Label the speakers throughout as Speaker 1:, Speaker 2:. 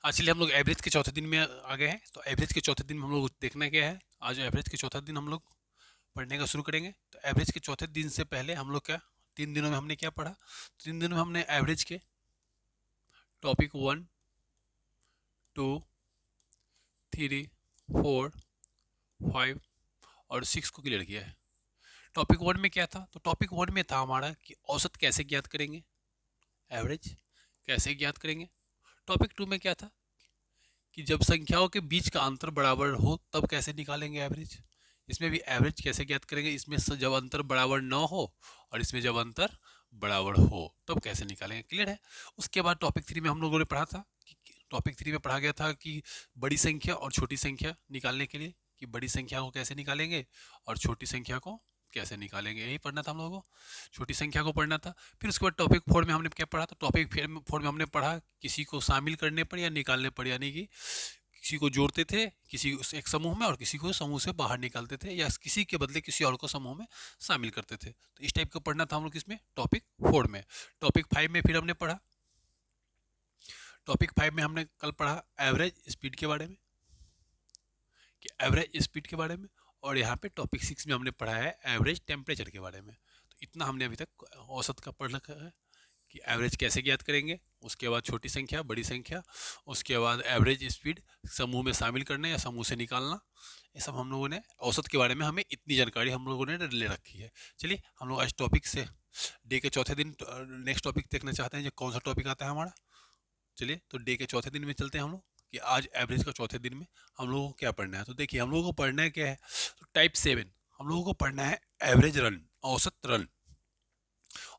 Speaker 1: चलिए हम लोग एवरेज के चौथे दिन में आ गए हैं। तो एवरेज के चौथे दिन में हम लोग देखना क्या है, आज एवरेज के चौथा दिन हम लोग पढ़ने का शुरू करेंगे। तो एवरेज के चौथे दिन से पहले हम लोग क्या, 3 दिनों में हमने क्या पढ़ा, 3 दिनों में हमने एवरेज के टॉपिक 1, 2, 3, 4, 5 और 6 को क्लियर किया है। टॉपिक 1 में क्या था, तो टॉपिक 1 में था हमारा कि औसत कैसे ज्ञात करेंगे, एवरेज कैसे ज्ञात करेंगे। टॉपिक 2 में क्या था कि जब संख्याओं के बीच का अंतर बराबर हो तब कैसे निकालेंगे एवरेज। इसमें भी एवरेज कैसे ज्ञात करेंगे, इसमें जब अंतर बराबर न हो और इसमें जब अंतर बराबर हो तब कैसे निकालेंगे। क्लियर है। उसके बाद टॉपिक 3 में हम लोगों ने पढ़ा था कि टॉपिक 3 में पढ़ा गया था कि बड़ी संख्या और छोटी संख्या निकालने के लिए, कि बड़ी संख्या को कैसे निकालेंगे और छोटी संख्या को कैसे निकालेंगे, यही पढ़ना था हम लोगों को। छोटी संख्या को पढ़ना था। फिर उसके बाद टॉपिक 4 में हमने क्या पढ़ा, तो टॉपिक 4 में हमने पढ़ा किसी को शामिल करने पर या निकालने पर, यानी कि किसी को जोड़ते थे किसी एक समूह में और किसी को समूह से बाहर निकालते थे, या किसी के बदले किसी और को समूह में शामिल करते थे। तो इस टाइप का पढ़ना था हम लोग इसमें टॉपिक 4 में। टॉपिक 5 में फिर हमने पढ़ा, टॉपिक 5 में हमने कल पढ़ा एवरेज स्पीड के बारे में, कि एवरेज स्पीड के बारे में। और यहाँ पे टॉपिक 6 में हमने पढ़ा है एवरेज टेम्परेचर के बारे में। तो इतना हमने अभी तक औसत का पढ़ रखा है कि एवरेज कैसे ज्ञात करेंगे, उसके बाद छोटी संख्या बड़ी संख्या, उसके बाद एवरेज स्पीड समूह में शामिल करना या समूह से निकालना, ये सब हम लोगों ने औसत के बारे में, हमें इतनी जानकारी हम लोगों ने ले रखी है। चलिए हम लोग आज टॉपिक से डे के चौथे दिन नेक्स्ट टॉपिक देखना चाहते हैं, जो कौन सा टॉपिक आता है हमारा। चलिए तो डे के चौथे दिन में चलते हैं हम लोग, कि आज एवरेज का चौथे दिन में हम लोगों को क्या पढ़ना है। तो देखिए हम लोगों को पढ़ना है क्या है, तो टाइप 7 हम लोगों को पढ़ना है एवरेज रन, औसत रन।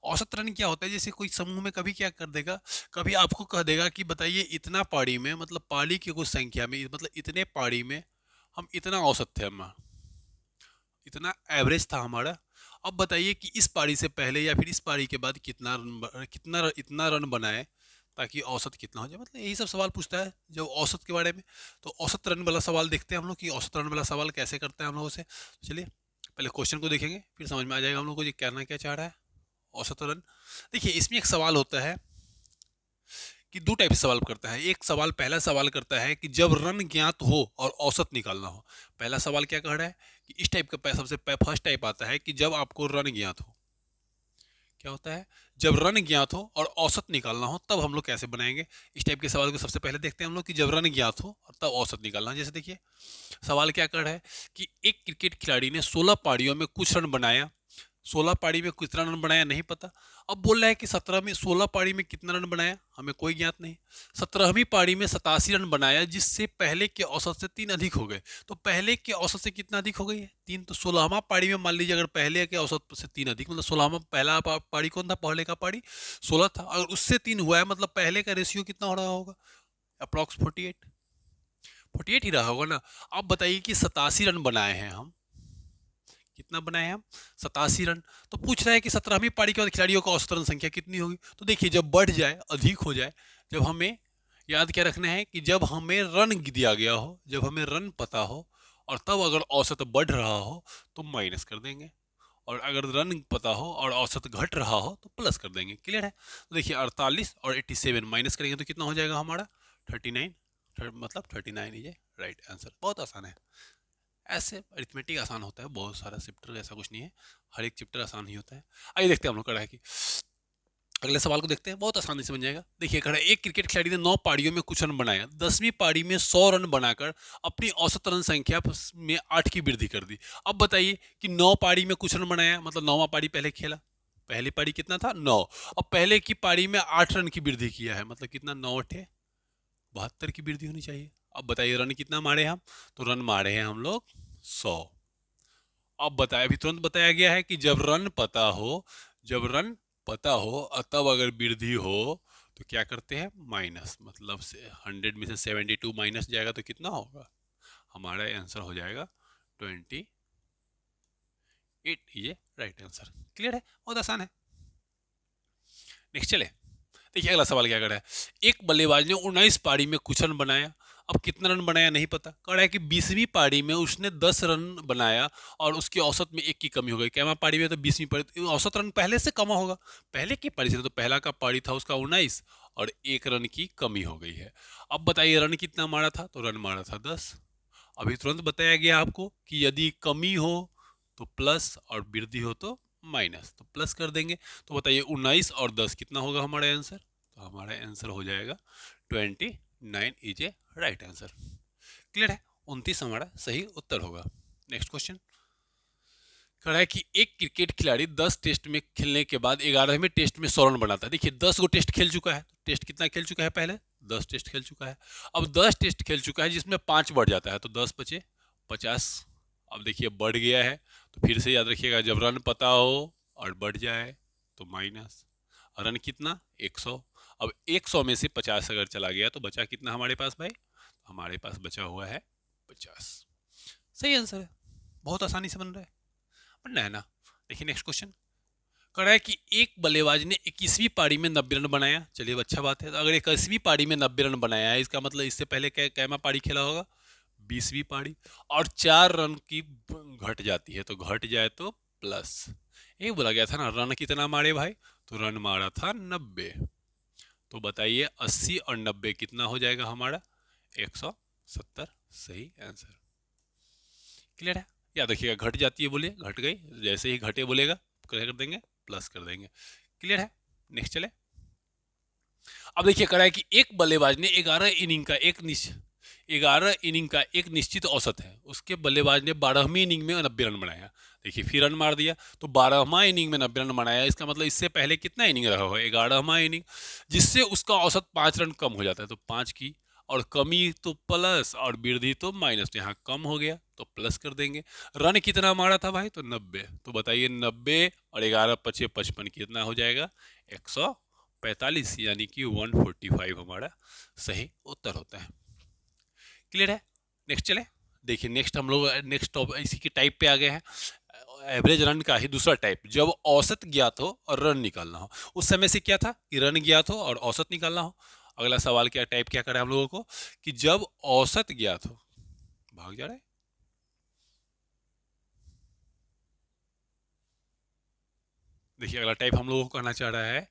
Speaker 1: औसत रन क्या होता है, जैसे कोई समूह में कभी क्या कर देगा, कभी आपको कह देगा कि बताइए इतना पारी में, मतलब पारी की कुछ संख्या में, मतलब इतने पारी में हम इतना औसत थे, हम इतना एवरेज था हमारा। अब बताइए कि इस पारी से पहले या फिर इस पारी के बाद कितना रन, इतना रन बनाए ताकि औसत कितना हो जाए, मतलब यही सब सवाल पूछता है जब औसत के बारे में। तो औसत रन वाला सवाल देखते हैं हम लोग कि औसत रन वाला सवाल कैसे करते हैं हम लोगों से। चलिए पहले क्वेश्चन को देखेंगे, फिर समझ में आ जाएगा हम लोग को ये कहना क्या चाह रहा है। औसत रन, देखिए इसमें एक सवाल होता है कि दो टाइप से सवाल करता है। एक सवाल, पहला सवाल करता है कि जब रन ज्ञात हो और औसत निकालना हो। पहला सवाल क्या कह रहा है कि इस टाइप का सबसे फर्स्ट टाइप आता है कि जब आपको रन ज्ञात हो, क्या होता है जब रन ज्ञात हो और औसत निकालना हो तब हम लोग कैसे बनाएंगे। इस टाइप के सवाल को सबसे पहले देखते हैं हम लोग कि जब रन ज्ञात हो और तब औसत निकालना हो। जैसे देखिए सवाल क्या कर रहा है कि एक क्रिकेट खिलाड़ी ने 16 पारियों में कुछ रन बनाया, 16 पारी में कितना रन बनाया नहीं पता। अब बोल रहा है कि 17 में 16 पारी में कितना रन बनाया, हमें कोई ज्ञात नहीं। 17वीं पारी में 87 रन बनाया, जिससे पहले के औसत से 3 अधिक हो गए। तो पहले के औसत से कितना अधिक हो गई है, 3। तो 16वां पारी में मान लीजिए अगर पहले के औसत से 3 अधिक, मतलब 16वां पहला पारी कौन था, पहले का पारी 16 था, अगर उससे 3 हुआ है मतलब पहले का रेशियो कितना हो रहा होगा, अप्रॉक्स 48 ही रहा होगा ना। अब बताइए कि 87 रन बनाए हैं हम, कितना बनाए हैं हम, 87 रन। तो पूछ रहा है कि 17वीं पारी के बाद खिलाड़ियों का औसत रन संख्या कितनी होगी। तो देखिए जब बढ़ जाए, अधिक हो जाए, जब हमें याद क्या रखना है कि जब हमें रन दिया गया हो, जब हमें रन पता हो और तब अगर औसत बढ़ रहा हो तो माइनस कर देंगे, और अगर रन पता हो और औसत घट रहा हो तो प्लस कर देंगे। क्लियर है। तो देखिए 48 और 87 माइनस करेंगे तो कितना हो जाएगा हमारा 39, मतलब 39 ये राइट आंसर। बहुत आसान है, ऐसे अरिथमेटिक आसान होता है, बहुत सारा चैप्टर ऐसा कुछ नहीं है, हर एक चैप्टर आसान ही होता है। आइए देखते हैं हम लोग कड़ा है कि अगले सवाल को देखते हैं, बहुत आसानी से बन जाएगा। देखिए कड़ा एक क्रिकेट खिलाड़ी ने 9 पारियों में कुछ रन बनाया, 10वीं पारी में 100 रन बनाकर अपनी औसत रन संख्या में 8 की वृद्धि कर दी। अब बताइए कि 9 पारी में कुछ रन बनाया, मतलब 9वां पारी पहले खेला, पहली पारी कितना था 9, अब पहले की पारी में 8 रन की वृद्धि किया है, मतलब कितना 9 8 72 की वृद्धि होनी चाहिए। अब बताइए रन कितना मारे हम, तो रन मारे हैं हम लोग 100। अब बताया, अभी तुरंत बताया गया है कि जब रन पता हो, जब रन पता हो और तब अगर वृद्धि हो तो क्या करते हैं माइनस, मतलब से 100 में से 72 माइनस जाएगा तो कितना होगा, हमारा आंसर हो जाएगा 28। ये राइट आंसर। क्लियर है, बहुत आसान है। नेक्स्ट चले, देखिए अगला सवाल क्या कर रहा है। एक बल्लेबाज ने 19 पारी में कुछ रन बनाया, अब कितना रन बनाया नहीं पता। कह रहा है कि 20वीं पारी में उसने 10 रन बनाया और उसकी औसत में 1 की कमी हो गई। कैवा पारी में तो 20वीं पारी, औसत रन पहले से कम होगा, पहले की पारी से। तो पहला का पारी था उसका 19 और 1 रन की कमी हो गई है। अब बताइए रन कितना मारा था, तो रन मारा था 10। अभी तुरंत बताया गया आपको कि यदि कमी हो तो प्लस और वृद्धि हो तो माइनस, तो प्लस कर देंगे। तो बताइए 19 और 10 कितना होगा हमारा आंसर, तो हमारा आंसर हो जाएगा 29 is a right answer. Clear है, 29 हमारा सही उत्तर होगा। नेक्स्ट क्वेश्चन कह रहा है कि एक क्रिकेट खिलाड़ी 10 टेस्ट में खेलने के बाद 11वें टेस्ट में 100 रन बनाता है। देखिए 10 गो टेस्ट खेल चुका है, टेस्ट कितना खेल चुका है, पहले 10 टेस्ट खेल चुका है। अब 10 टेस्ट खेल चुका है जिसमें 5 बढ़ जाता है, तो 10 बचे 50। अब देखिए बढ़ गया है, तो फिर से याद रखिएगा जब रन पता हो और बढ़ जाए तो माइनस। रन कितना 100। अब 100 में से 50 अगर चला गया तो बचा कितना हमारे पास भाई, हमारे पास बचा हुआ है 50। सही आंसर है, बहुत आसानी से बन रहा है, बनना है ना। देखिए नेक्स्ट क्वेश्चन कह रहा है कि एक बल्लेबाज ने 21वीं पारी में 90 रन बनाया। चलिए अच्छा बात है, तो अगर 21वीं पारी में 90 रन बनाया है, इसका मतलब इससे पहले कैमा पारी खेला होगा, 20वीं पारी, और 4 रन की घट जाती है, तो घट जाए तो प्लस। ये बोला गया था ना रन कितना मारे भाई, तो रन मारा था 90। तो बताइए 80 और 90 कितना हो जाएगा हमारा, 170। सही आंसर। क्लियर है, याद रखिएगा घट जाती है बोलिए घट गई, जैसे ही घटे बोलेगा क्या कर देंगे, प्लस कर देंगे। क्लियर है, नेक्स्ट चले। अब देखिए कह रहा है कि एक बल्लेबाज ने 11 इनिंग का एक निश्चित औसत है, उसके बल्लेबाज ने 12वीं इनिंग में 90 रन बनाया। देखिए फिर रन मार दिया, तो 12वां इनिंग में 90 रन बनाया, इसका मतलब इससे पहले कितना इनिंग रहा होगा, 11वां इनिंग, जिससे उसका औसत 5 रन कम हो जाता है। तो 5 की और कमी तो प्लस और वृद्धि तो माइनस, तो यहाँ कम हो गया तो प्लस कर देंगे। रन कितना मारा था भाई, तो 90। तो बताइए 90 और 11 पचे 55 कितना हो जाएगा, 145, यानी कि 145 हमारा सही उत्तर होता है। क्लियर है, नेक्स्ट चले। देखिए नेक्स्ट हम लोग नेक्स्ट इसी के टाइप पे आ गए हैं, एवरेज रन का ही दूसरा टाइप, जब औसत ज्ञात हो और रन निकालना हो। उस समय से क्या था कि रन ज्ञात हो और औसत निकालना हो। अगला सवाल क्या टाइप क्या करें हम लोगों को कि जब औसत ज्ञात हो, भाग जा रहा है, देखिए अगला टाइप हम लोगों को कहना चाह रहा है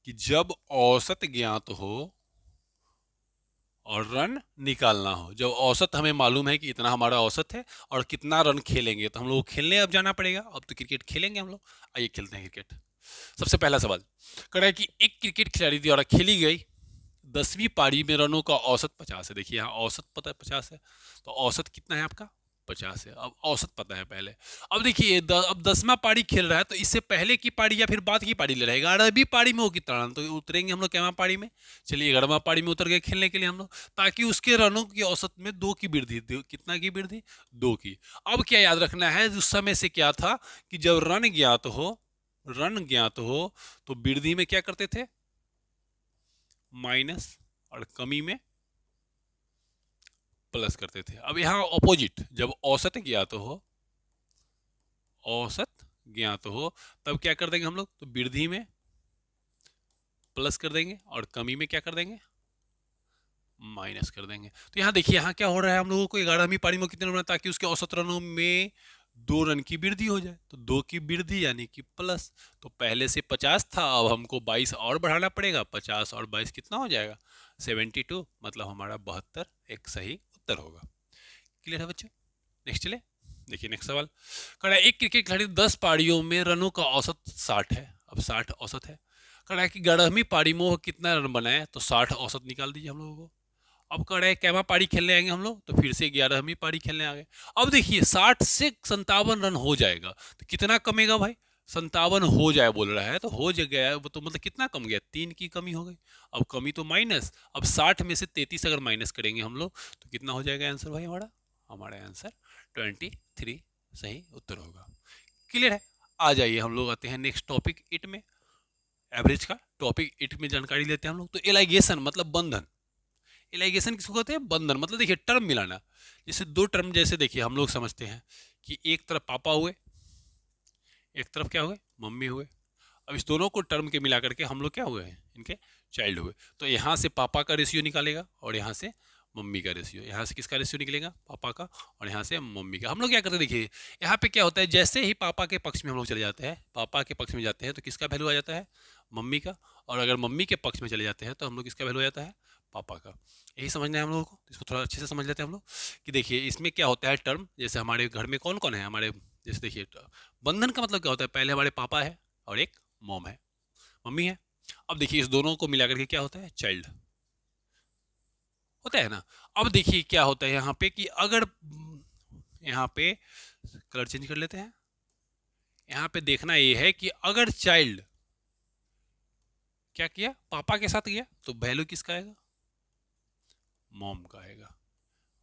Speaker 1: कि जब औसत ज्ञात हो और रन निकालना हो। जब औसत हमें मालूम है कि इतना हमारा औसत है और कितना रन खेलेंगे, तो हम लोग खेलने अब जाना पड़ेगा, अब तो क्रिकेट खेलेंगे हम लोग। आइए खेलते हैं क्रिकेट। सबसे पहला सवाल कह रहा है कि एक क्रिकेट खिलाड़ी द्वारा खेली गई 10वीं पारी में रनों का औसत 50 है। देखिए यहाँ औसत पता है 50 है, तो औसत कितना है आपका 50 है। अब औसत पता है पहले। अब देखिए अब 10वां पारी खेल रहा है, तो इससे पहले की पारी या फिर बाद की पारी ले रहा है, 11वीं पारी में वो कितना रन, तो उतरेंगे हम लोग क्या पारी में, चलिए 11वां पारी में उतर गए खेलने के लिए हम लोग, ताकि उसके रनों की औसत में 2 की वृद्धि, कितना की वृद्धि, 2 की। अब क्या याद रखना है, उस समय से क्या था कि जब रन ज्ञात हो तो वृद्धि में क्या करते थे, माइनस, और कमी में प्लस करते थे। अब यहाँ ऑपोजिट, जब औसत ज्ञात हो तब क्या कर देंगे हम लोग, तो वृद्धि में प्लस कर देंगे और कमी में क्या कर देंगे, माइनस कर देंगे। तो यहाँ देखिए यहाँ क्या हो रहा है, हम लोगों को 11वीं पारी में कितने रन, ताकि उसके औसत रनों में 2 रन की वृद्धि हो जाए, तो 2 की वृद्धि यानी कि प्लस। तो पहले से 50 था, अब हमको 22 और बढ़ाना पड़ेगा, 50 और 22 कितना हो जाएगा, 72, मतलब हमारा 72 एक सही उत्तर होगा। क्लियर है बच्चों, नेक्स्ट चले। देखिए नेक्स्ट सवाल कह रहा है एक क्रिकेट खिलाड़ी 10 पारियों में रनों का औसत 60 है। अब 60 औसत है, कह रहा है कि 11वीं पारी में वो कितना रन बनाए, तो 60 औसत निकाल दीजिए हम लोगों को। अब कह रहे हैं कैमा पारी खेलने आएंगे हम लोग, तो फिर से 11वीं पारी खेलने आ गए। अब देखिए 60 से 57 रन हो जाएगा, तो कितना कमेगा भाई, 57 हो जाए बोल रहा है, तो हो गया, तो मतलब कितना कम गया, 3 की कमी हो गई। अब कमी तो माइनस, अब 60 में से 33 अगर माइनस करेंगे हम लोग, तो कितना हो जाएगा आंसर भाई, हमारा आंसर 23 सही उत्तर होगा। क्लियर है, आ जाइए हम लोग आते हैं नेक्स्ट टॉपिक 8 में, एवरेज का टॉपिक 8 में जानकारी लेते हैं हम लोग। तो एलाइगेशन मतलब बंधन, एलाइगेशन किसको कहते हैं, बंधन, मतलब देखिए टर्म मिलाना। जैसे 2 टर्म, जैसे देखिए हम लोग समझते हैं कि एक तरफ पापा हुए, एक तरफ क्या हुए, मम्मी हुए। अब इस दोनों को टर्म के मिला करके हम लोग क्या हुए हैं, इनके चाइल्ड हुए। तो यहाँ से पापा का रेशियो निकालेगा और यहाँ से मम्मी का रेशियो, यहाँ से किसका रेशियो निकलेगा, पापा का, और यहाँ से मम्मी का। हम लोग क्या करते हैं, देखिए यहाँ पे क्या होता है, जैसे ही पापा के पक्ष में हम लोग चले जाते हैं, पापा के पक्ष में जाते हैं तो किसका वैल्यू आ जाता है, मम्मी का, और अगर मम्मी के पक्ष में चले जाते हैं तो हम लोग किसका वैल्यू आ जाता है, पापा का। यही समझना है हम लोगों को, इसको थोड़ा अच्छे से समझ लेते हैं हम लोग कि देखिए इसमें क्या होता है टर्म, जैसे हमारे घर में कौन कौन है हमारे, जैसे देखिए बंधन का मतलब क्या होता है, पहले हमारे पापा है और एक मॉम है, मम्मी है। अब देखिए इस दोनों को मिला करके क्या होता है, चाइल्ड होता है ना। अब देखिए क्या होता है यहाँ पे कि अगर यहाँ पे कलर चेंज कर लेते हैं, यहाँ पे देखना ये है कि अगर चाइल्ड क्या किया, पापा के साथ गया तो वैल्यू किसका आएगा, मॉम का आएगा।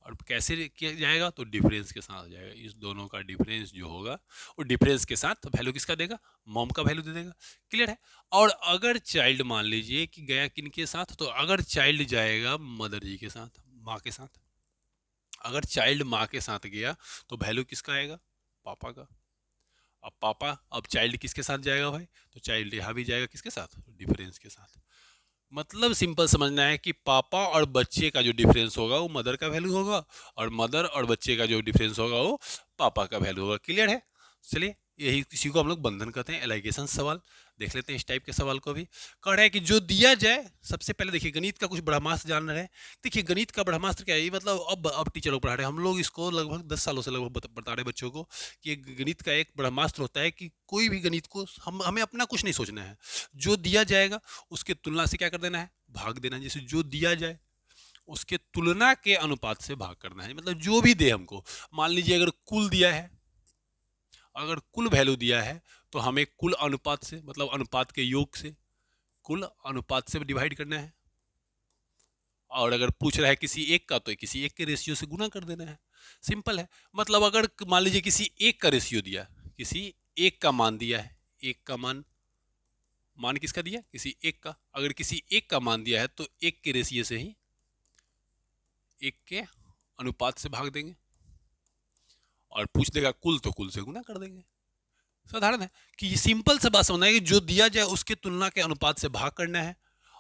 Speaker 1: और कैसे किया जाएगा, तो डिफरेंस के साथ जाएगा, इस दोनों का डिफरेंस जो होगा वो डिफरेंस के साथ वैल्यू किसका देगा, मॉम का वैल्यू दे देगा। क्लियर है। और अगर चाइल्ड मान लीजिए कि गया किन के साथ, तो अगर चाइल्ड जाएगा मदर जी के साथ, माँ के साथ, अगर चाइल्ड माँ के साथ गया तो वैल्यू किसका आएगा, पापा का। अब पापा, अब चाइल्ड किसके साथ जाएगा भाई, तो चाइल्ड यहाँ भी जाएगा किसके साथ, डिफरेंस के साथ। मतलब सिंपल समझना है कि पापा और बच्चे का जो डिफरेंस होगा वो मदर का वैल्यू होगा, और मदर और बच्चे का जो डिफरेंस होगा वो पापा का वैल्यू होगा। क्लियर है। चलिए यही, इसी को हम लोग बंधन कहते हैं, एलाइगेशन सवाल। देख लेते हैं इस टाइप के सवाल को भी। कह रहा है कि जो दिया जाए, सबसे पहले देखिए गणित का कुछ ब्रह्मास्त्र जान रहे हैं। देखिए गणित का ब्रह्मास्त्र क्या है, ये मतलब अब टीचर लोग पढ़ा रहे हैं, हम लोग इसको लगभग 10 सालों से लगभग बता रहे बच्चों को कि गणित का एक ब्रह्मास्त्र होता है कि कोई भी गणित को हमें अपना कुछ नहीं सोचना है, जो दिया जाएगा उसके तुलना से क्या कर देना है, भाग देना है। जैसे जो दिया जाए उसके तुलना के अनुपात से भाग करना है, मतलब जो भी दे हमको, मान लीजिए अगर कुल दिया है, अगर कुल वैल्यू दिया है तो हमें कुल अनुपात से, मतलब अनुपात के योग से, कुल अनुपात से डिवाइड करना है। और अगर पूछ रहा है किसी एक का, तो किसी एक के रेशियो से गुना कर देना है। सिंपल है। मतलब अगर मान लीजिए किसी एक का रेशियो दिया, किसी एक का मान दिया है, एक का मान, मान किसका दिया, किसी एक का, अगर किसी एक का मान दिया है तो एक के रेशियो से ही, एक के अनुपात से भाग देंगे, और पूछ देगा कुल तो कुल से गुना कर देंगे। साधारण है कि ये सिंपल सा बात समझना है कि जो दिया जाए उसके तुलना के अनुपात से भाग करना है,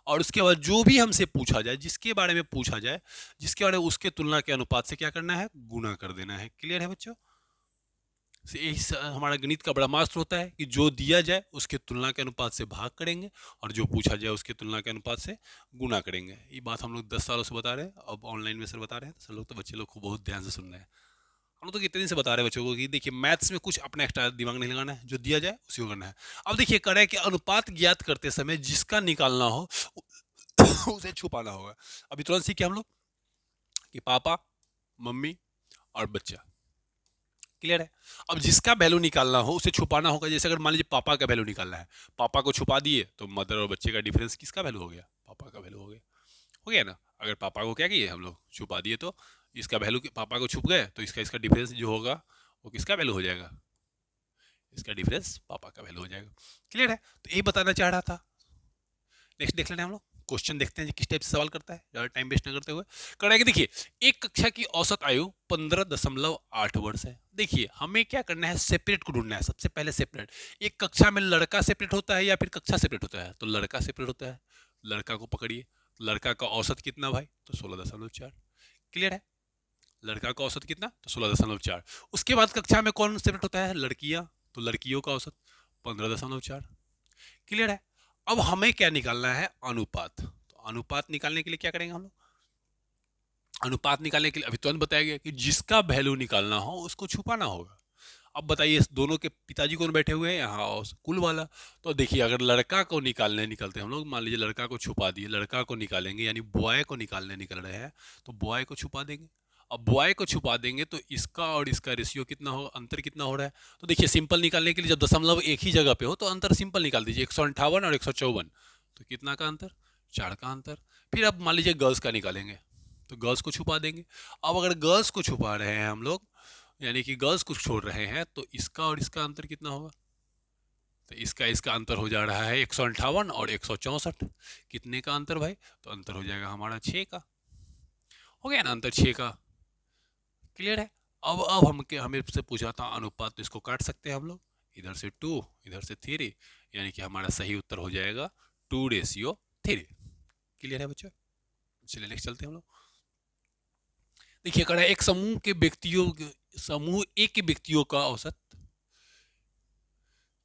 Speaker 1: और उसके बाद जो भी हमसे पूछा जाए, जिसके बारे में पूछा जाए, जिसके बारे में, उसके तुलना के अनुपात से क्या करना है, गुना कर देना है। क्लियर है बच्चों। यही हमारा गणित का ब्रह्मास्त्र होता है कि जो दिया जाए उसके तुलना के अनुपात से भाग करेंगे, और जो पूछा जाए उसके तुलना के अनुपात से गुना करेंगे। ये बात हम लोग 10 सालों से बता रहे हैं, अब ऑनलाइन में सर बता रहे हैं, तो सर लोग तो बच्चे लोग को बहुत ध्यान से सुन रहे हैं। हम लोग तो कितने दिन से बता रहे हैं बच्चों को कि देखिए मैथ्स में कुछ अपना एक्स्ट्रा दिमाग नहीं लगाना है, जो दिया जाए उसी को करना है। अब देखिए कह रहा है कि अनुपात ज्ञात करते समय जिसका निकालना हो उसे छुपाना होगा। अभी तुरंत सीखे हम लोग कि पापा, मम्मी और बच्चा। क्लियर है। अब जिसका वैल्यू निकालना हो उसे छुपाना होगा। जैसे अगर मान लीजिए पापा का वैल्यू निकालना है, पापा को छुपा दिए तो मदर और बच्चे का डिफरेंस किसका वैल्यू हो गया, पापा का वैल्यू हो गया ना। अगर पापा को क्या किए हम लोग, छुपा दिए, तो इसका वैल्यू, पापा को छुप गए तो इसका इसका डिफरेंस जो होगा वो किसका वैल्यू हो जाएगा, इसका डिफरेंस पापा का वैल्यू हो जाएगा। क्लियर है। तो यही बताना चाह रहा था। नेक्स्ट देख लेते हैं हम लोग, क्वेश्चन देखते हैं जी किस टाइप से सवाल करता है, ज़्यादा टाइम वेस्ट न करते हुए। कर रहा है कि देखिए एक कक्षा की औसत आयु 15.8 वर्ष है। देखिए हमें क्या करना है, सेपरेट को ढूंढना है। सबसे पहले सेपरेट, एक कक्षा में लड़का सेपरेट होता है या फिर कक्षा सेपरेट होता है, तो लड़का सेपरेट होता है। लड़का को पकड़िए, लड़का का औसत कितना भाई, तो 16.4। क्लियर है। लड़का का औसत कितना, तो 16.4। उसके बाद कक्षा में कौन सेपरेट होता है, लड़कियां, तो लड़कियों का औसत 15.4। क्लियर है। अब हमें क्या निकालना है, अनुपात। तो अनुपात निकालने के लिए क्या करेंगे हम लोग, अनुपात निकालने के लिए अभी तुरंत बताया गया कि जिसका वैल्यू निकालना हो उसको छुपाना होगा। अब बताइए दोनों के पिताजी कौन बैठे हुए हैं यहाँ, और कुल वाला। तो देखिए अगर लड़का को निकलते हैं हम लोग, मान लीजिए लड़का को छुपा दिए, लड़का को निकालेंगे यानी बॉय को निकालने निकल रहे हैं, तो बॉय को छुपा देंगे। अब बॉय को छुपा देंगे तो इसका और इसका रेशियो कितना होगा, अंतर कितना हो रहा है। तो देखिए सिंपल निकालने के लिए जब दशमलव एक ही जगह पे हो तो अंतर सिंपल निकाल दीजिए, 158 और 154, तो कितना का अंतर, 4 का अंतर। फिर अब मान लीजिए गर्ल्स का निकालेंगे, तो गर्ल्स को छुपा देंगे। अब अगर गर्ल्स को छुपा रहे हैं हम लोग, यानी कि गर्ल्स को छोड़ रहे हैं, तो इसका और इसका अंतर कितना होगा, तो इसका इसका अंतर हो जा रहा है 158 और 164। कितने का अंतर भाई, तो अंतर हो जाएगा हमारा 6 का। हो गया ना अंतर 6 का। क्लियर है। अब हमें से पूछा था अनुपात, तो इसको काट सकते हैं हम लोग, इधर से 2 इधर से 3, यानी कि हमारा सही उत्तर हो जाएगा 2:3। क्लियर है बच्चों। चलिए नेक्स्ट चलते हैं हम लोग। देखिए कड़ा एक समूह ए के व्यक्तियों का औसत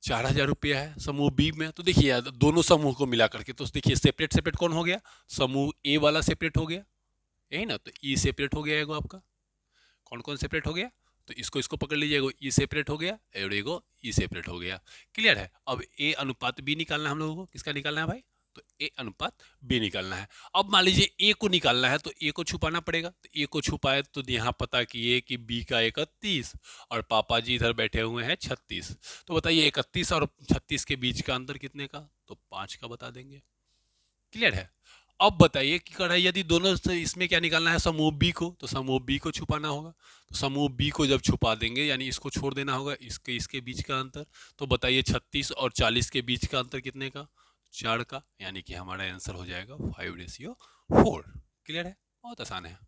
Speaker 1: 4,000 रुपया है समूह बी में। तो देखिए यार दोनों समूह को मिला करके तो देखिए सेपरेट सेपरेट कौन हो गया, समूह ए वाला सेपरेट हो गया, यही ना। तो ई सेपरेट हो गया एगो आपका, कौन कौन सेपरेट हो गया, तो इसको इसको पकड़ लीजिए, एगो ई सेपरेट हो गया और एगो ई सेपरेट हो गया। क्लियर है। अब ए अनुपात बी निकालना है हम लोगों को, किसका निकालना है भाई, तो ए अनुपात बी निकालना है। अब मान लीजिए ए को निकालना है तो ए को छुपाना पड़ेगा, तो ए को छुपाए तो यहाँ पता किए कि बी का 31 और पापा जी इधर बैठे हुए हैं 36। तो बताइए 31 और 36 के बीच का अंतर कितने का, तो 5 का बता देंगे। क्लियर है। अब बताइए कि कढ़ाई यदि दोनों से इसमें क्या निकालना है, समूह बी को, तो समूह बी को छुपाना होगा। तो समूह बी को जब छुपा देंगे यानी इसको छोड़ देना होगा, इसके इसके बीच का अंतर। तो बताइए 36 और 40 के बीच का अंतर कितने का, 4 का, यानी कि हमारा आंसर हो जाएगा 5:4। क्लियर है, बहुत आसान है।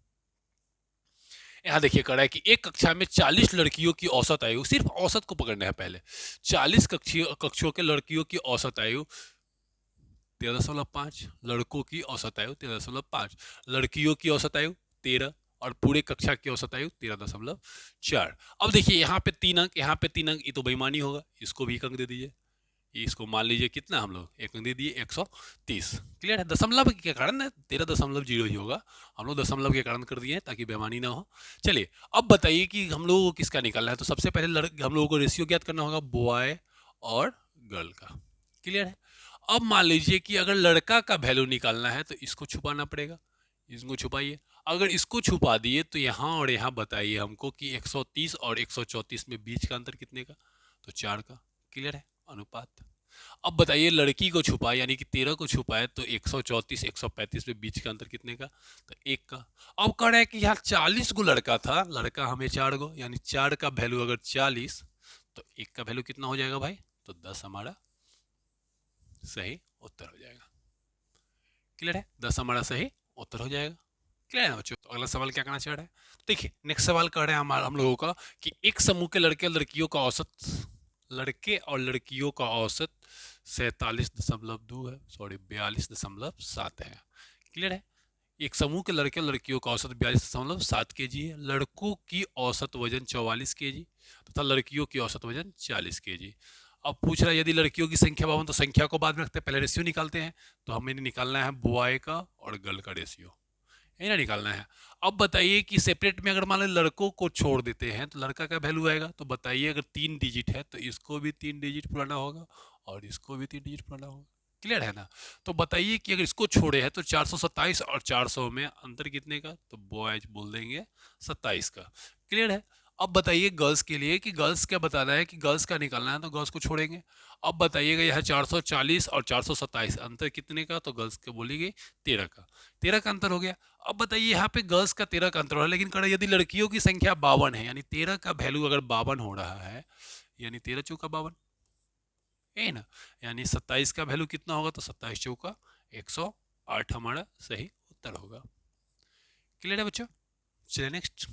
Speaker 1: यहाँ देखिए कड़ा है कि एक कक्षा में 40 लड़कियों की औसत आयु, सिर्फ औसत को पकड़ना है पहले, 40 कक्षों के लड़कियों की औसत आयु 13.5, लड़कों की औसत आयु 13.5, लड़कियों की औसत आयु 13 और पूरे कक्षा की औसत आयु 13.4। अब देखिए यहाँ पे 3 अंक, यहाँ पे 3 अंक, ये तो बेईमानी होगा, इसको भी एक अंक दे दीजिए। इसको मान लीजिए कितना हम लोग एक अंक दे दिए 130। क्लियर है। दशमलव के कारण 13.0 ही होगा, हम लोग दशमलव के कारण कर दिए हैं ताकि बेईमानी ना हो। चलिए अब बताइए कि हम लोगों को किसका निकालना है, तो सबसे पहले हम लोगों को रेशियो ज्ञात करना होगा बॉय और गर्ल का। क्लियर है। अब मान लीजिए कि अगर लड़का का वैल्यू निकालना है तो इसको छुपाना पड़ेगा, इसको छुपाइए। अगर इसको छुपा दिए तो यहाँ और यहाँ बताइए हमको कि 130 और 134 में बीच का अंतर कितने का, तो 4 का। क्लियर है, अनुपात। अब बताइए लड़की को छुपाए यानी कि 13 को छुपाए तो 134 135 में बीच का अंतर कितने का, तो 1 का। अब कह रहा है कि यहाँ 40 गो लड़का था, लड़का हमें 4 गो, यानी 4 का वैल्यू अगर 40 तो 1 का वैल्यू कितना हो जाएगा भाई, तो 10 हमारा सही उत्तर हो जाएगा। क्लियर है, 10 हमारा सही उत्तर हो जाएगा। क्लियर है बच्चों। तो अगला सवाल क्या करना चाह रहा है, देखिए नेक्स्ट सवाल कर रहे हैं हम लोगों का कि एक समूह के लड़के और लड़कियों का औसत, लड़के और लड़कियों का औसत 47.2 है, सॉरी 42.7 है। क्लियर है। एक समूह के लड़के और लड़कियों का औसत 42.7 kg है, लड़कों की औसत वजन 44 kg तथा लड़कियों की औसत वजन 40 kg। अब पूछ रहा है यदि लड़कियों की संख्या 52, तो संख्या को बाद में रखते हैं, पहले रेशियो निकालते हैं। तो हमें निकालना है बॉय का और गर्ल का रेशियो, यही ना निकालना है। अब बताइए कि सेपरेट में अगर मान लो लड़कों को छोड़ देते हैं तो लड़का का वैल्यू आएगा, तो बताइए अगर 3 डिजिट है तो इसको भी 3 डिजिट पुराना होगा और इसको भी 3 डिजिट पुराना होगा। क्लियर है ना। तो बताइए कि अगर इसको छोड़े है तो 427 और 400 में अंतर कितने का, तो बॉयज बोल देंगे 27 का। क्लियर है। अब बताइए गर्ल्स के लिए कि गर्ल्स क्या बताना है, कि गर्ल्स का निकालना है तो गर्ल्स को छोड़ेंगे। अब बताइएगा यह 440 और 427 अंतर कितने का, तो गर्ल्स के बोलेगी 13 का, 13 का अंतर हो गया। अब बताइए यहाँ पे गर्ल्स का 13 का अंतर हो रहा है, लेकिन कह रहा है यदि लड़कियों की संख्या 52 है, यानी 13 का वैल्यू अगर 52 हो रहा है, यानी 13 चौका 52, यही ना, यानी 27 का वैल्यू कितना होगा, तो 27 चौका 108 हमारा सही उत्तर होगा। क्लियर है बच्चों। चलिए नेक्स्ट।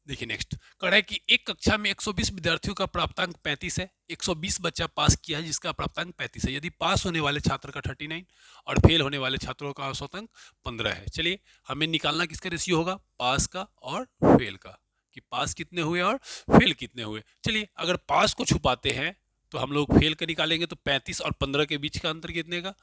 Speaker 1: देखिए नेक्स्ट कह रहा है कि एक कक्षा में 120 विद्यार्थियों का प्राप्तांक 35 है, 120 बच्चा पास किया है जिसका प्राप्तांक 35 है। यदि पास होने वाले छात्र का 39 और फेल होने वाले छात्रों का औसत अंक 15 है। चलिए हमें निकालना किसका रेशियो होगा, पास का और फेल का, कि पास कितने हुए और फेल कितने हुए। चलिए अगर पास को छुपाते हैं तो हम लोग फेल का निकालेंगे, तो 35 और 15 के बीच का अंतर कितने का,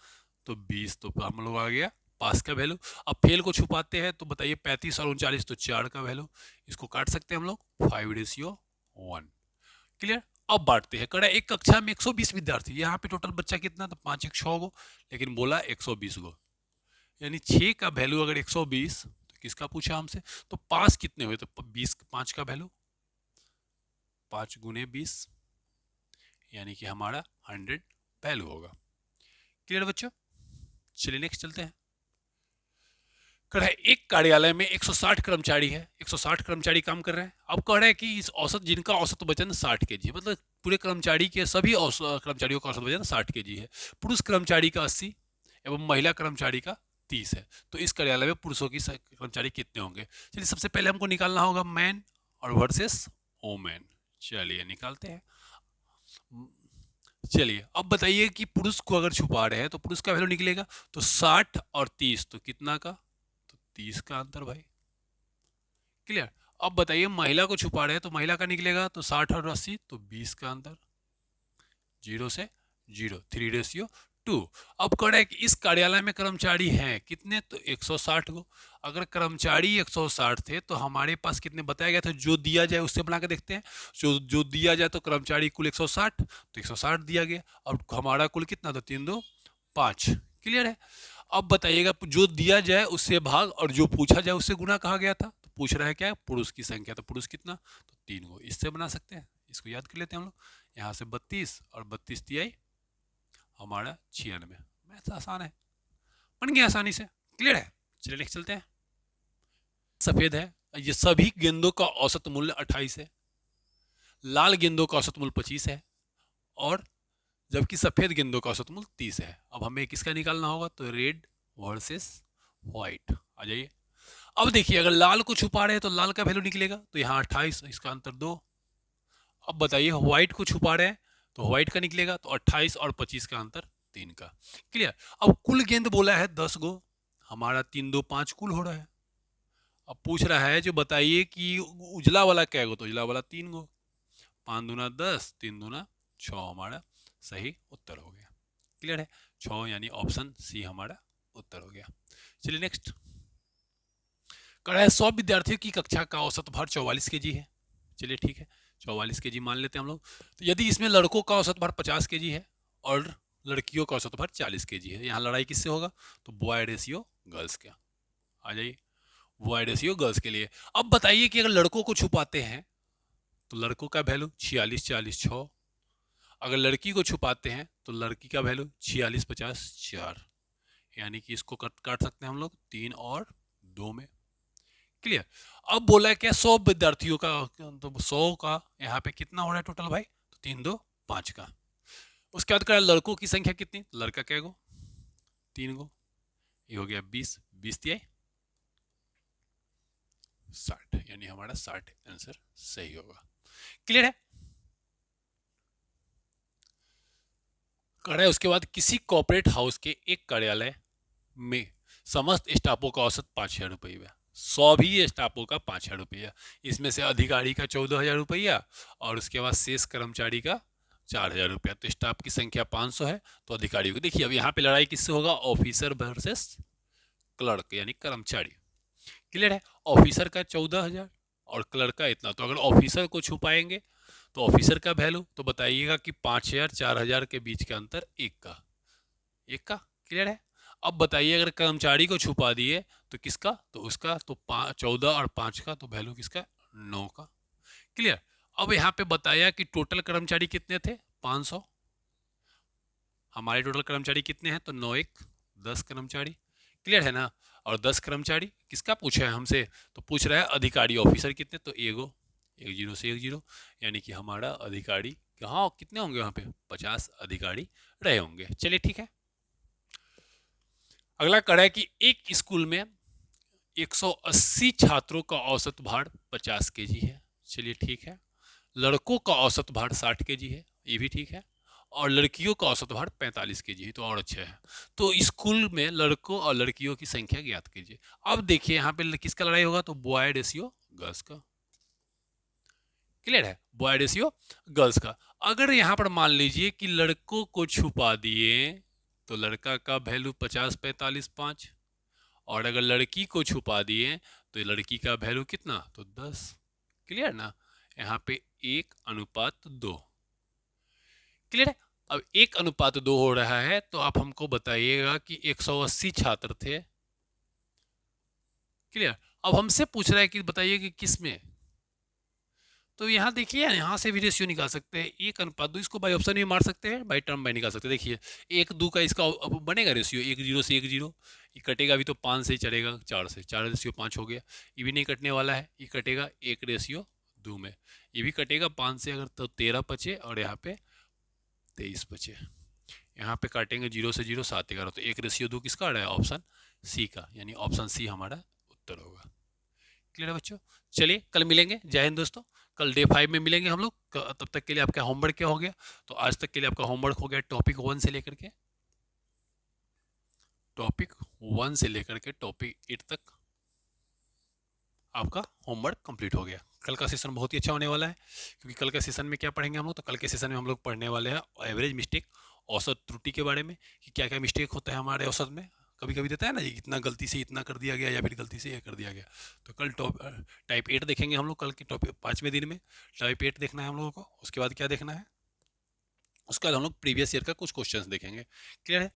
Speaker 1: तो 20। तो हम लोग आ गया पास का वैल्यू। अब फेल को छुपाते हैं तो बताइए 35 और 39, तो 4 का वैल्यू, इसको काट सकते हैं हम लोग 5:1। क्लियर। अब बांटते हैं, कड़ा एक कक्षा में 120 विद्यार्थी, यहाँ पे टोटल बच्चा कितना, तो 5 1 6 गो, लेकिन बोला 120 गो, यानी 6 का वैल्यू अगर 120, तो किसका पूछा हमसे, तो पास कितने हुए, तो 20, 5 का वैल्यू 5 गुने 20, यानी कि हमारा 100 वैल्यू होगा। क्लियर बच्चों। चलिए नेक्स्ट चलते हैं। कह रहा है एक कार्यालय में 160 कर्मचारी है, 160 कर्मचारी काम कर रहे हैं। अब कह रहा है कि इस औसत, जिनका औसत वजन 60 kg है, मतलब पूरे कर्मचारी के सभी कर्मचारियों का औसत वजन 60 kg है। पुरुष कर्मचारी का 80 एवं महिला कर्मचारी का 30 है। तो इस कार्यालय में पुरुषों की कर्मचारी कितने होंगे। चलिए सबसे पहले हमको निकालना होगा मैन और वर्सेस वोमेन। चलिए निकालते हैं। चलिए अब बताइए कि पुरुष को अगर छुपा रहे हैं तो पुरुष का वैल्यू निकलेगा तो 60 और 30, तो कितना का, तो 30 का अंतर भाई। क्लियर। अब बताइए महिला को छुपा रहे हैं तो महिला का निकलेगा तो 60 और 80, तो 20 का अंतर, 0 से 0, 3:2। अब कह रहा है कि इस कार्यालय में कर्मचारी हैं कितने, तो 160 गो। अगर कर्मचारी 160 थे तो हमारे पास कितने बताया गया था, जो दिया जाए उससे बना के देखते हैं। जो दिया जाए तो कर्मचारी कुल 160, तो 160 दिया गया। अब हमारा कुल कितना था, 3 2 5। क्लियर है। अब बताइएगा जो दिया जाए उससे भाग और जो पूछा जाए उससे गुना कहा गया था, तो पूछ रहा है क्या, पुरुष की संख्या, तो पुरुष कितना, तो 3 गो। इससे बना सकते हैं, इसको याद कर लेते हैं हम लोग। यहाँ से 32 और 32 तिहाई हमारा 96। मैथ आसान है, बन गया आसानी से। क्लियर है। चलिए नेक्स्ट चलते हैं। सफेद है, ये सभी गेंदों का औसत मूल्य 28 है। लाल गेंदों का औसत मूल्य 25 है और जबकि सफेद गेंदों का औसत मूल्य 30 है। अब हमें किसका निकालना होगा, तो रेड वर्सेस व्हाइट। आ जाइए। अब देखिए अगर लाल को छुपा रहे हैं तो लाल का वैल्यू निकलेगा, तो यहाँ 28, इसका अंतर 2। अब बताइए व्हाइट को छुपा रहे हैं तो व्हाइट का निकलेगा, तो 28 और 25 का अंतर 3 का। क्लियर। अब कुल गेंद बोला है 10 गो, हमारा 3 2 5 कुल हो रहा है। अब पूछ रहा है जो बताइए कि उजला वाला क्या गो, तो उजला वाला 3 गो। 5 दूना 10, 3 दूना 6 हमारा सही उत्तर हो गया। क्लियर है। 6 यानी ऑप्शन सी हमारा उत्तर हो गया। चलिए नेक्स्ट। कह रहा है 100 विद्यार्थियों की कक्षा का औसत भार 44 केजी है। चलिए ठीक है, 44 केजी मान लेते हैं हम लोग। तो यदि इसमें लड़कों का औसत भार 50 केजी है और लड़कियों का औसत भार 40 केजी है, यहाँ लड़ाई किससे होगा, तो बॉय रेशियो गर्ल्स का। आ जाइए, बॉय रेशियो गर्ल्स के लिए। अब बताइए कि अगर लड़कों को छुपाते हैं तो लड़कों का वैल्यू 46 40 6। अगर लड़की को छुपाते हैं तो लड़की का वैल्यू 46 50 4। यानी कि इसको काट सकते हैं हम लोग 3 और 2 में। क्लियर। अब बोला है क्या, 100 विद्यार्थियों का, तो 100 का यहाँ पे कितना हो रहा है टोटल भाई, तो 3 2 5 का। उसके बाद लड़कों की संख्या कितनी, लड़का क्या गो, 3 गो। ये हो गया 20, 20 तिहाई 60, यानी हमारा 60 आंसर सही होगा। क्लियर है। कर रहा है उसके बाद किसी कॉर्पोरेट हाउस के एक कार्यालय में समस्त स्टाफों का औसत 5,000 रुपया, सभी स्टाफों का 5,000 रुपया। इसमें से अधिकारी का 14,000 रुपया और उसके बाद शेष कर्मचारी का 4,000 रुपया। तो स्टाफ की संख्या 500 है, तो अधिकारियों को देखिए अब यहाँ पे लड़ाई किससे होगा, ऑफिसर वर्सेस क्लर्क यानी कर्मचारी। क्लियर है। ऑफिसर का 14,000 और क्लर्क का इतना। तो अगर ऑफिसर को छुपाएंगे तो ऑफिसर का वैल्यू तो बताइएगा कि 5,000 4,000 के बीच का अंतर एक का। क्लियर है। अब बताइए अगर कर्मचारी को छुपा दिए तो किसका, तो उसका, तो 14 और 5 का, तो वैल्यू किसका, 9 का। क्लियर। अब यहाँ पे बताया कि टोटल कर्मचारी कितने थे, 500। हमारे टोटल कर्मचारी कितने हैं, तो 9 1 10 कर्मचारी। क्लियर है ना। और 10 कर्मचारी किसका पूछा है हमसे, तो पूछ रहा है अधिकारी ऑफिसर कितने, तो एगो, 10 से 10, यानी कि हमारा अधिकारी हाँ कितने होंगे वहाँ पे, 50 अधिकारी रहे होंगे। चलिए ठीक है। अगला कड़ा है कि एक स्कूल में 180 छात्रों का औसत भार 50 केजी है। चलिए ठीक है। लड़कों का औसत भार 60 केजी है, ये भी ठीक है। और लड़कियों का औसत भार 45 केजी है, तो और अच्छा है। तो स्कूल में लड़कों और लड़कियों की संख्या ज्ञात कीजिए। अब देखिए यहाँ पे किसका लड़ाई होगा, तो बॉय रेशियो गर्ल्स का। क्लियर है, बॉय रेशियो गर्ल्स का। अगर यहाँ पर मान लीजिए कि लड़कों को छुपा दिए तो लड़का का वैल्यू 50 45 5, और अगर लड़की को छुपा दिए तो लड़की का वैल्यू कितना, तो 10। क्लियर ना। यहाँ पे 1:2। क्लियर है। अब 1:2 हो रहा है, तो आप हमको बताइएगा कि 180 छात्र थे। क्लियर। अब हमसे पूछ रहा है कि बताइए कि किस में, तो यहाँ देखिए यहाँ से भी रेशियो निकाल सकते हैं, 1:2। इसको बाई ऑप्शन भी मार सकते हैं, बाई टर्म बाई निकाल सकते हैं। देखिए 1 2 का इसका बनेगा रेशियो, 1 0 से 1 0। ये कटेगा भी तो 5 से ही चलेगा, 4 से, 4 रेशियो 5 हो गया। ये भी नहीं कटने वाला है, ये कटेगा 1 रेशियो 2 में। ये भी कटेगा 5 से, अगर तो 13 बचे और यहाँ पे 23 बचे। यहाँ पे काटेंगे 0 से 0 7 11, तो 1 रेशियो 2 किसका आ रहा है, ऑप्शन सी का, यानी ऑप्शन सी हमारा उत्तर होगा। क्लियर है बच्चों। चलिए कल मिलेंगे। जय हिंद दोस्तों। कल डे 5 में मिलेंगे हम लोग। तब तक के लिए आपका होमवर्क क्या हो गया? तो आज तक के लिए आपका होमवर्क हो गया टॉपिक 1 से लेकर के टॉपिक 8 तक आपका होमवर्क कंप्लीट हो गया। कल का सेशन बहुत ही अच्छा होने वाला है, क्योंकि कल के सेशन में क्या पढ़ेंगे हम लोग? तो कल के सेशन में हम लोग पढ़ने वाले हैं एवरेज मिस्टेक, औसत त्रुटि के बारे में, कि क्या क्या मिस्टेक होता है हमारे औसत में। कभी कभी देता है ना जी, इतना गलती से इतना कर दिया गया या फिर गलती से ये कर दिया गया। तो कल टाइप 8 देखेंगे हम लोग, कल के टॉपिक 5वें दिन में टाइप 8 देखना है हम लोगों को। उसके बाद क्या देखना है? उसके बाद हम लोग प्रीवियस ईयर का कुछ क्वेश्चंस देखेंगे। क्लियर है?